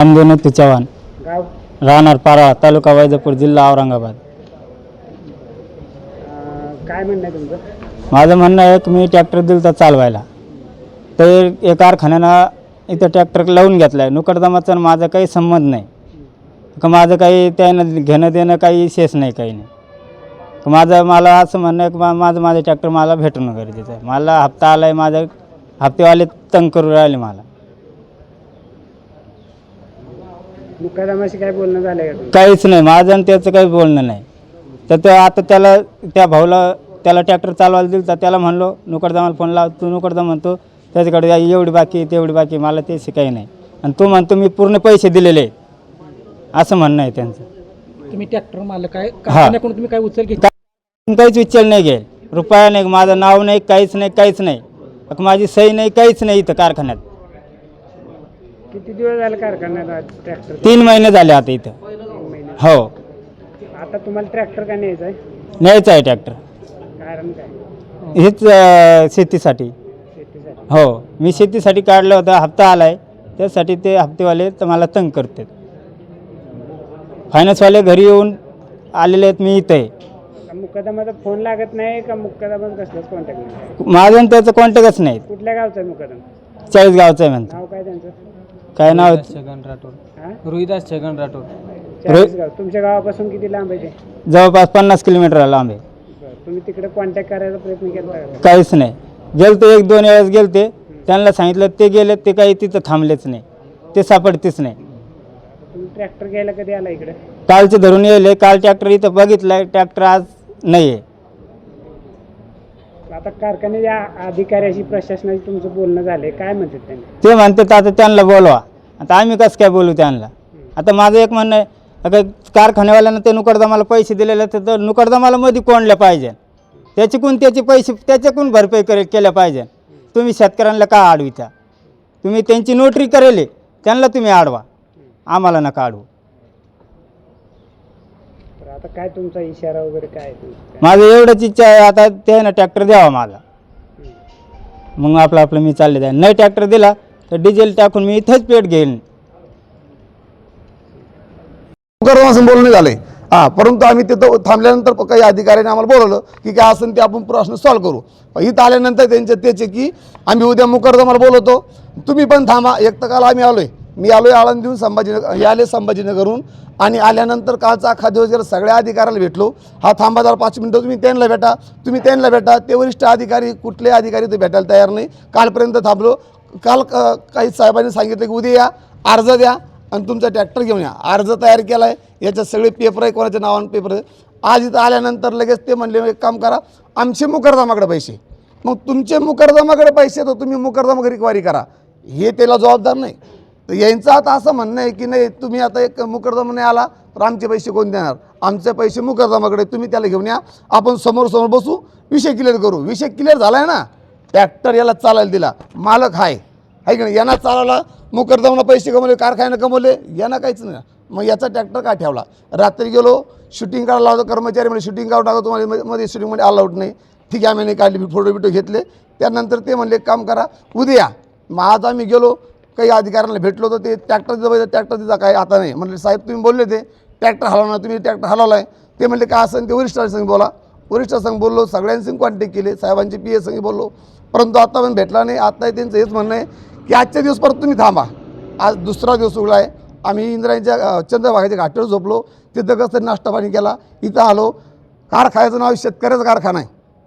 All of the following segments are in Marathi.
नामदेव चव्हाण, गाव राहणार पारा, तालुका वैजापूर, जिल्हा औरंगाबाद. काय म्हणणं आहे तुमचं? माझं म्हणणं आहे की मी ट्रॅक्टर दिलता चालवायला, तर एक कारखान्यानं इथं ट्रॅक्टर लावून घेतला आहे. नुकडदमाचा माझा काही संबंध नाही, का माझं काही त्यानं घेणं देणं काही विशेष नाही, काही नाही. मला असं म्हणणं आहे की माझं ट्रॅक्टर मला भेटणं गरजेचं आहे. मला हप्ता आला आहे, माझं हप्तेवाले तंग करू राहिले मला. मुकादमाशी काय बोलणं झालं का तुमचं? काहीच नाही, माझं आणि त्याचं काही बोलणं नाही. तर ते आता त्या भाऊला त्याला ट्रॅक्टर चालवायला दिलं, तर त्याला म्हणलो नुकडदमाला फोन लाव, तू नुकडदम म्हणतो त्याच्याकडे एवढी बाकी तेवढी बाकी, मला त्याशी काही नाही. आणि तू म्हणतो मी पूर्ण पैसे दिलेले आहेत, असं म्हणणं आहे त्यांचं. तुम्ही ट्रॅक्टर मालक आहे, कारखान्याकडून तुम्ही काय उचल घेतली? काहीच विचार नाही घे, रुपया नाही, माझं नाव नाही, काहीच नाही, काहीच नाही. माझी सही नाही, काहीच नाही इथं कारखान्यात. किती दिवस झाले कारखान्यात ट्रॅक्टर? 3 महिने झाले आता इथं. 3 महिने. हो, आता तुम्हाला ट्रॅक्टर का न्यायचं आहे? न्यायचं आहे ट्रॅक्टर. कारण काय? हेच शेतीसाठी. शेतीसाठी. हो, मी शेतीसाठी काढलं होतं, हप्ता आला आहे, त्यासाठी ते हप्तेवाले तर मला तंग करतात. फायनान्सवाले घरी येऊन आलेले आहेत, मी इथं आहे. मुकदमाचा फोन लागत नाही का? मुकदमाचा कसलाच कॉन्टॅक्ट नाही? माझं आणि त्याचं कॉन्टॅक्टच नाही. कुठल्या गावचा आहे मुकदमा? 40 गावचं आहे म्हणतो. नाव काय त्यांचं? काय नाव? छगन राठोड. हां, रोहिदास छगन राठोड. 40 गाव. तुमच्या गावापासून किती लांब आहे ते? जवळपास 50 किलोमीटर लांब आहे. बरं. तुम्ही तिकडे कॉन्टॅक्ट करायचा प्रयत्न केला का? काहीच नाही. गेलते 1-2 वेळेस गेलते, त्यांना सांगितलं, ते गेले, ते काही तिथं थांबलेच नाही, ते सापडतेच नाही. तुम्ही ट्रॅक्टर घ्यायला कधी आला इकडे? कालचे धरून येले, काल ट्रॅक्टर इथं बघितलाय, ट्रॅक्टर आज नाही आहे. आता कारखान्याच्या अधिकाऱ्याशी प्रशासनाशी तुमचं बोलणं झालंय, काय म्हणतात त्यांनी? ते म्हणतात आता त्यांना बोलवा. आता आम्ही कसं काय बोलू त्यांना? आता माझं एक म्हणणं आहे, अगं कारखान्यावाल्यानं ते नुकडदमाला पैसे दिलेले, तर नुकडदमाला मध्ये कोणल्या पाहिजे, त्याचे पैसे त्याच्याकडून भरपाई केल्या पाहिजे. तुम्ही शेतकऱ्यांना का अडविता? तुम्ही त्यांची नोटरी करेल, त्यांना तुम्ही अडवा, आम्हाला नका अडवू. तर आता काय तुमचा इशारा वगैरे काय आहे तुमचा? माझं एवढंच इच्छा आहे, आता ते ना ट्रॅक्टर द्यावा मला, मग आपलं मी चालले जाईल. नाही ट्रॅक्टर दिला तर डिझेल टाकून मी इथंच पेट घेईन. असं बोलणं झालंय. परंतु आम्ही तिथं थांबल्यानंतर काही अधिकाऱ्याने आम्हाला बोलवलं की काय असेल ते आपण प्रश्न सॉल्व्ह करू. इथं आल्यानंतर त्याचे की आम्ही उद्या मुकदमाला बोलवतो, तुम्ही पण थांबा. एक तर काल आम्ही मी आलोय आळंदीहून, संभाजीनगर आले, संभाजीनगरहून. आणि आल्यानंतर कालचा अख्खा दिवस गेला, सगळ्या अधिकाऱ्याला भेटलो. थांबा जरा 5 मिनिटं, तुम्ही त्यांना भेटा. ते वरिष्ठ अधिकारी, कुठले अधिकारी ते भेटायला तयार नाही. कालपर्यंत थांबलो. काल काही साहेबांनी सांगितलं की उद्या या, अर्ज द्या आणि तुमचा ट्रॅक्टर घेऊन या. अर्ज तयार केला आहे, याच्यात सगळे पेपर आहे, कोणाच्या नावानं पेपर आहे. आज इथं आल्यानंतर लगेच ते म्हणले एक काम करा, आमचे मुकदमाकडे पैसे. मग तुमचे मुकदमाकडे पैसे तर तुम्ही मुकदमा रिकवारी करा, हे त्याला जबाबदार नाही. तर यांचं आता असं म्हणणं आहे की नाही, तुम्ही आता एक मुकदमा नाही आला तर आमचे पैसे कोण देणार? आमचे पैसे मुकदमाकडे, तुम्ही त्याला घेऊन या, आपण समोर बसू, विषय क्लिअर करू. विषय क्लिअर झाला आहे ना, ट्रॅक्टर याला चालायला दिला, मालक आहे की नाही, यांना चालवला, मुकदमाला पैसे कमवले, कारखान्यानं कमवले, यांना काहीच नाही. मग याचा ट्रॅक्टर का ठेवला? रात्री गेलो, शूटिंग काढायला लावतो, कर्मचारी म्हणजे शूटिंग काढून टाका, तुम्हाला मध्ये शूटिंगमध्ये अलाउड नाही. ठीक आहे, आम्ही काढली, फोटो घेतले. त्यानंतर ते म्हणले काम करा, उद्या या. मग आज आम्ही गेलो, काही अधिकाऱ्यांना भेटलो होतो, ते ट्रॅक्टर दिला काय आता नाही. म्हणले साहेब तुम्ही बोलले ते ट्रॅक्टर हलवणार, तुम्ही ट्रॅक्टर हलवला आहे. ते म्हणले काय असं ते वरिष्ठांसंग बोला. वरिष्ठांसंग बोललो, सगळ्यांसंग कॉन्टॅक्ट केले, साहेबांचे PA संग बोललो, परंतु आता पण भेटला नाही. आता त्यांचं हेच म्हणणं आहे की आजच्या दिवस परत तुम्ही थांबा. आज दुसरा दिवस उघडा आहे. आम्ही इंद्रायणच्या चंद्रभागाच्या घाटावर झोपलो, तिथं कसं नाश्ता पाणी केला, इथं आलो. कारखान्याचं नाव शेतकऱ्याचा कारखाना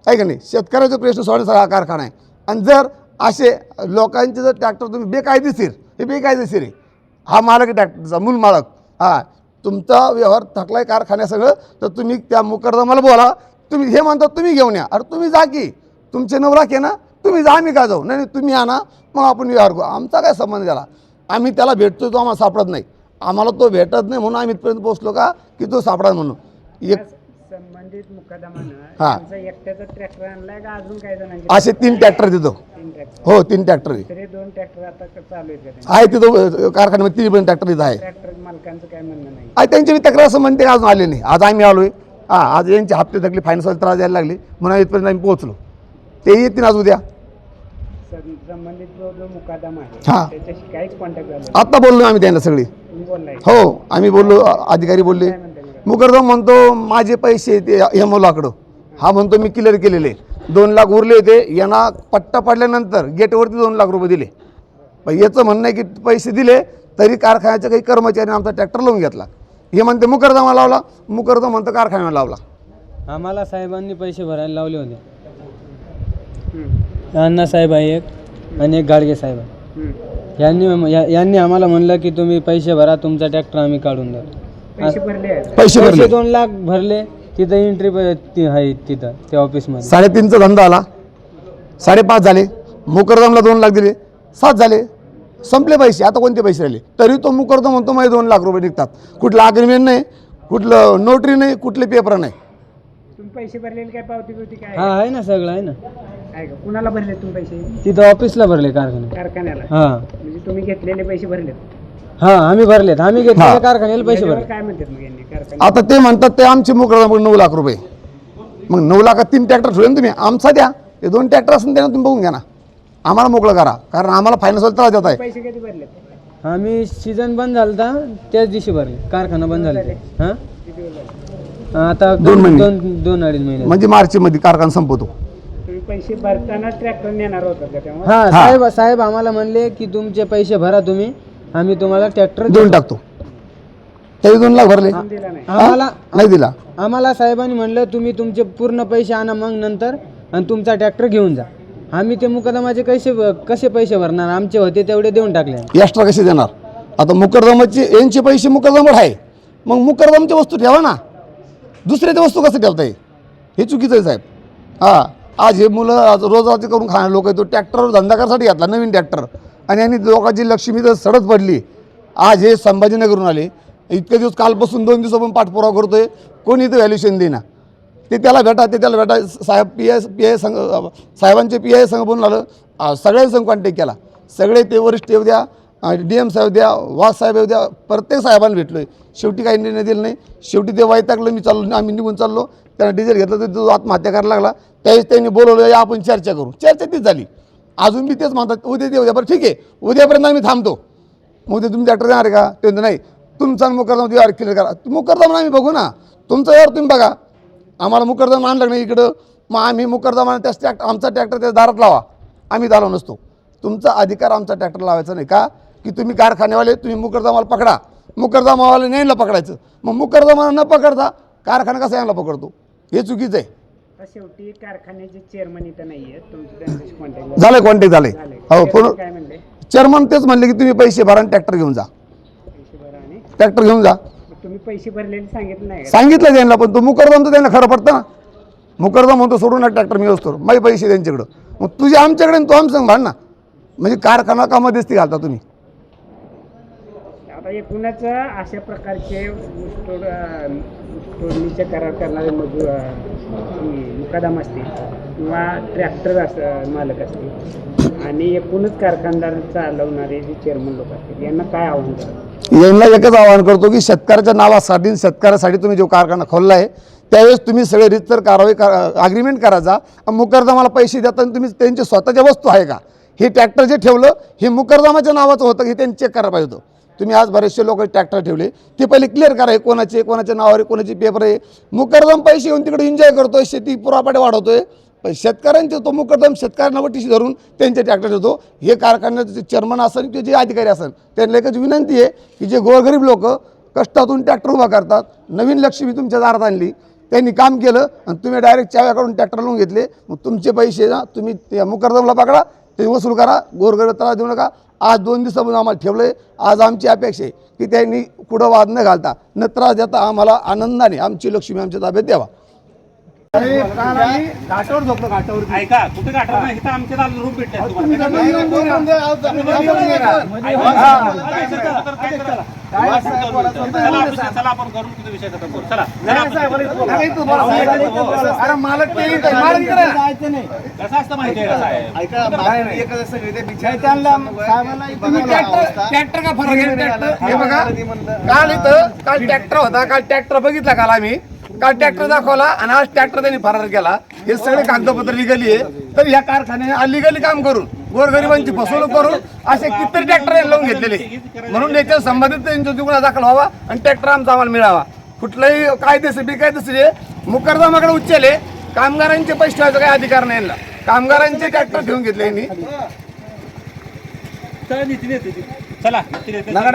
आहे का नाही? शेतकऱ्याचा प्रश्न सोडण्याचा हा कारखाना आहे. आणि जर असे लोकांचे जर ट्रॅक्टर तुम्ही बेकायदेशीर आहे, हा मालक आहे ट्रॅक्टरचा, मूल मालक, तुमचा व्यवहार थकलाय कारखान्यासगळं, तर तुम्ही त्या मुकदमाला बोला. तुम्ही हे म्हणता तुम्ही घेऊन या, अरे तुम्ही जा की, तुमचे नवरा के ना, तुम्ही जा, आम्ही का जाऊ? नाही तुम्ही आणा, मग आपण व्यवहार करू. आमचा काय संबंध झाला? आम्ही त्याला भेटतो, तो आम्हाला सापडत नाही, आम्हाला तो भेटत नाही, म्हणून आम्ही इथपर्यंत पोहोचलो का की तो सापडा म्हणून. एक संबंधित मुकदमानं एकट्याचा ट्रॅक्टर आणलाय का अजून काही जणांचे? असे 3 ट्रॅक्टर देतो. 3 ट्रॅक्टर. हो, 3 ट्रॅक्टर आहे. तरी 2 ट्रॅक्टर आता चालू आहेत का? आहे तिथं कारखान्यामध्ये 3 पण ट्रॅक्टर इथं आहे. ट्रॅक्टर मालकांचं काय म्हणणं नाही? त्यांची तक्रार असं म्हणते अजून आले नाही. आज आम्ही आलोय, आज यांचे हप्ते थकले, फायनान्सवाले त्रास द्यायला लागले, म्हणून इथपर्यंत आम्ही पोहोचलो. ते येतील आज उद्या. संबंधित जो मुकादमा आहे हां, त्याच्याशी काहीच कॉन्टॅक्ट झाला? आत्ता बोललो आम्ही त्यांना सगळी. बोललाय हो आम्ही बोललो, अधिकारी बोलले. मुकरदम म्हणतो माझे पैसे ते हेमोलाकडं, हा म्हणतो मी क्लिअर केलेले 2 लाख उरले होते, यांना पट्टा पडल्यानंतर गेटवरती 2 लाख रुपये दिले. पण याचं म्हणणं आहे की पैसे दिले तरी कारखान्याच्या काही कर्मचाऱ्यांनी आमचा ट्रॅक्टर लावून घेतला. हे म्हणते मुकरदमा लावला, मुकरदम म्हणतं कारखान्याला लावला. आम्हाला साहेबांनी पैसे भरायला लावले होते. अण्णा साहेब आहे एक आणि एक गाडगे साहेब आहे. यांनी आम्हाला म्हणलं की तुम्ही पैसे भरा, तुमचा ट्रॅक्टर आम्ही काढून द्या. पैसे भरले आहेत. पैसे भरले 2 लाख भरले. तिथं एंट्री आहे तिथं त्या ऑफिसमध्ये. 3.5चा धंदा आला, 5.5 झाले. मुकरदमला 2 लाख दिले, 7 झाले, संपले पैसे. आता कोणते पैसे राहिले? तरी तो मुकरदम म्हणतो माझे 2 लाख रुपये निघतात. कुठलं अग्रीमेंट नाही, कुठलं नोटरी नाही, कुठले पेपर नाही. तुम्ही पैसे भरलेले काय पावती बिवती काय हा आहे ना, सगळं आहे ना. आहे का? कुणाला भरले तुम्ही पैसे? तिथं ऑफिसला भरले कारखान्यात. कारखान्याला. हा म्हणजे तुम्ही घेतलेले पैसे भरलेत. हा आम्ही भरलेत. आम्ही घेतलेल्या कारखान्याला पैसे त्याच्यावर भरले. काय म्हणतात मग यांनी कारखान्यात? आता ते म्हणतात ते आमचे मुकरदम 9 लाख रुपये. मग 9 लाखात 3 ट्रॅक्टर ठेवले ना तुम्ही, आमचा द्या. हे 2 ट्रॅक्टर असून त्यांना तुम्ही बघून घ्या ना, आम्हाला मोकळं करा, कारण आम्हाला फायनान्सवाला त्रास देत आहे. पैसे कधी भरलेत? आम्ही सीझन बंद झालता त्याच दिवशी भरले. कारखाना बंद झाला हा किती वेळ झाले? आता 2 महिने. 2-2.5 महिने. म्हणजे मार्चमध्ये कारखाना संपवतो. तुम्ही पैसे भरताना ट्रॅक्टर नेणार होता का तेव्हा? हा साहेब आम्हाला म्हणले की तुमचे पैसे भरा तुम्ही, आम्ही तुम्हाला ट्रॅक्टर देऊन टाकतो. तरी 2 लाख भरले, दिला नाही. आम्हाला नाही दिला. आम्हाला साहेबांनी म्हणलं तुम्ही तुमचे पूर्ण पैसे आणा मग नंतर, आणि तुमचा ट्रॅक्टर घेऊन जा. आम्ही ते मुकदमाचे कसे पैसे भरणार? आमचे होते तेवढे देऊन टाकले. एक्स्ट्रा कसे देणार? आता मुकरदमाचे यांचे पैसे मुकरदमावर आहे, मग मुकरदमची वस्तू ठेवा ना, दुसऱ्याची वस्तू कसं ठेवता येईल? हे चुकीचं आहे साहेब. हां, आज हे मुलं आज रोजगार करून खाणारे लोक आहे. तो ट्रॅक्टरवर धंदा करण्यासाठी घेतला नवीन ट्रॅक्टर, आणि यांनी लोकांची लक्ष्मी तर सडत पडली. आज हे संभाजीनगरहून आले, इतके दिवस कालपासून 2 दिवसापासून पाठपुरावा करतोय, कोणी इथं व्हॅल्युएशन देईना. ते त्याला भेटा साहेब पी आय संघ, साहेबांचे पी आय संघ बोलून आलं, सगळ्यांसंग कॉन्टॅक्ट केला. सगळे ते वरिष्ठ येऊ द्या, DM साहेब द्या, वाघ साहेब येऊ द्या, प्रत्येक साहेबांना भेटलो आहे. शेवटी काही निर्णय दिला नाही. शेवटी ते वैतागलं, मी चाललो, आम्ही निघून चाललो. त्यानं डिझेल घेतलं तर तो आत्महत्या करायला लागला. त्यावेळेस त्यांनी बोलवलं, या आपण चर्चा करू. चर्चा तीच झाली. अजून मी तेच म्हणतात उद्या ते उद्या, बरं ठीक आहे उद्यापर्यंत आम्ही थांबतो. मग उद्या तुम्ही ट्रॅक्टर देणार आहे का? ते नाही, तुमचा मुकरदम यार क्लिअर करा. मुकरदम आम्ही बघू ना, तुमचा यार तुम्ही बघा. आम्हाला मुकरदम आणलं नाही इकडं, मग आम्ही मुकरदम त्याच ट्रॅक्टर, आमचा ट्रॅक्टर त्या दारात लावा, आम्ही दारावर नसतो. तुमचा अधिकार आमचा ट्रॅक्टर लावायचा नाही का? की तुम्ही कारखानेवाले तुम्ही मुकरदमाला पकडा, मुकरदमावाले नाही पकडायचं. मग मुकरदमाला न पकडता कारखाना कसा यांना पकडतो? हे चुकीचं आहे. तर शेवटी कारखान्याचे चेअरमन इथं नाहीये, तुमचं त्यांच्याशी कॉन्टॅक्ट झालं, कॉन्टॅक्ट झाले. हो, पूर्ण काय म्हणले? चेअरमन तेच म्हणले की तुम्ही पैसे भरा आणि ट्रॅक्टर घेऊन जा. पैसे भरा आणि ट्रॅक्टर घेऊन जा तुम्ही पैसे भरलेले सांगितलं नाही का? सांगितलं त्यांना, पण तो मुकरदम तर त्यांना खरं पडतं ना. मुकरदम म्हणतो सोडून ना ट्रॅक्टर मी असतो, माझे पैसे त्यांच्याकडं. मग तुझे आमच्याकडे आणि तो आमचं भांड ना. म्हणजे कारखाना का मध्यस्थी घालता तुम्ही? आता एकूणच अशा प्रकारचे तोडणीचे करार करणारे मजूर मुकादम असतील किंवा ट्रॅक्टर मालक असतील आणि एकूणच कारखानदार चालवणारे जे चेअरमन लोक असतील, यांना काय आव्हान कराल? यांना एकच आवाहन करतो की शेतकऱ्याच्या नावासाठी, शेतकऱ्यासाठी तुम्ही जो कारखाना खोलला आहे त्यावेळेस तुम्ही सगळे रीतसर कारवाई अग्रीमेंट करायचा. मुकरदमाला पैसे देताना तुम्ही त्यांची स्वतःच्या वस्तू आहे का? हे ट्रॅक्टर जे ठेवलं हे मुकरदमाच्या नावाचं होतं, हे त्यांनी चेक करायला पाहिजे होतं. तुम्ही आज बरेचसे लोक ट्रॅक्टर ठेवले, ते पहिले क्लिअर करा, कोणाच्या नावावर आहे, कोणाचे पेपर आहे. मुकरदम पैसे घेऊन तिकडे एन्जॉय करतोय, शेती पुरापाटे वाढवतोय. पण शेतकऱ्यांचे तो मुकरदम शेतकऱ्यांना वटीशी धरून त्यांचे ट्रॅक्टर ठेवतो. हे कारखान्याचे चेअरमन असेल किंवा जे अधिकारी असेल त्यांना एकच विनंती आहे की जे गोरगरीब लोक कष्टातून ट्रॅक्टर उभा करतात, नवीन लक्ष्मी तुमच्या दारात आणली, त्यांनी काम केलं आणि तुम्ही डायरेक्ट चाव्या काढून ट्रॅक्टर लावून घेतले. मग तुमचे पैसे ना तुम्ही त्या मुकरदमला पकडा, ते वसूल करा. गोरगरीब त्रास देऊ नका. आज 2 दिवसापासून आम्हाला ठेवलं आहे. आज आमची अपेक्षा आहे की त्यांनी कुठं वाद न घालता, न त्रास देता आम्हाला आनंदाने आमची लक्ष्मी आमच्या ताब्यात द्यावा. घाटावर झोपलो, घाटावर ऐका कुठे घाटावर नाही, इथं आमच्या दाराला रूम भेटले चला आपण करून तिथे विषय खतम करू. चला कसं असतं माहिती आहे का साहेब? ट्रॅक्टर का फरक आहे? हे बघा, काल ट्रॅक्टर होता, काल ट्रॅक्टर बघितला काल आम्ही, काल ट्रॅक्टर दाखवला आणि आज ट्रॅक्टर त्यांनी फरार केला. हे सगळे कागदपत्र लिगली आहे. तर या कारखान्याने अलिगली काम करून गोरगरिबांची फसवणूक करून असे कितीतरी ट्रॅक्टर लावून घेतलेले, म्हणून याच्या संबंधित त्यांच्या गुन्हा दाखल व्हावा आणि ट्रॅक्टर आमचा आम्हाला मिळावा. कुठलाही कायदेशीर बेकायदेशीर मुकरदमाकडे उच्चले, कामगारांचे पैसे ठेवायचा काही अधिकार नाही यांना. कामगारांचे ट्रॅक्टर ठेवून घेतले यांनी. चला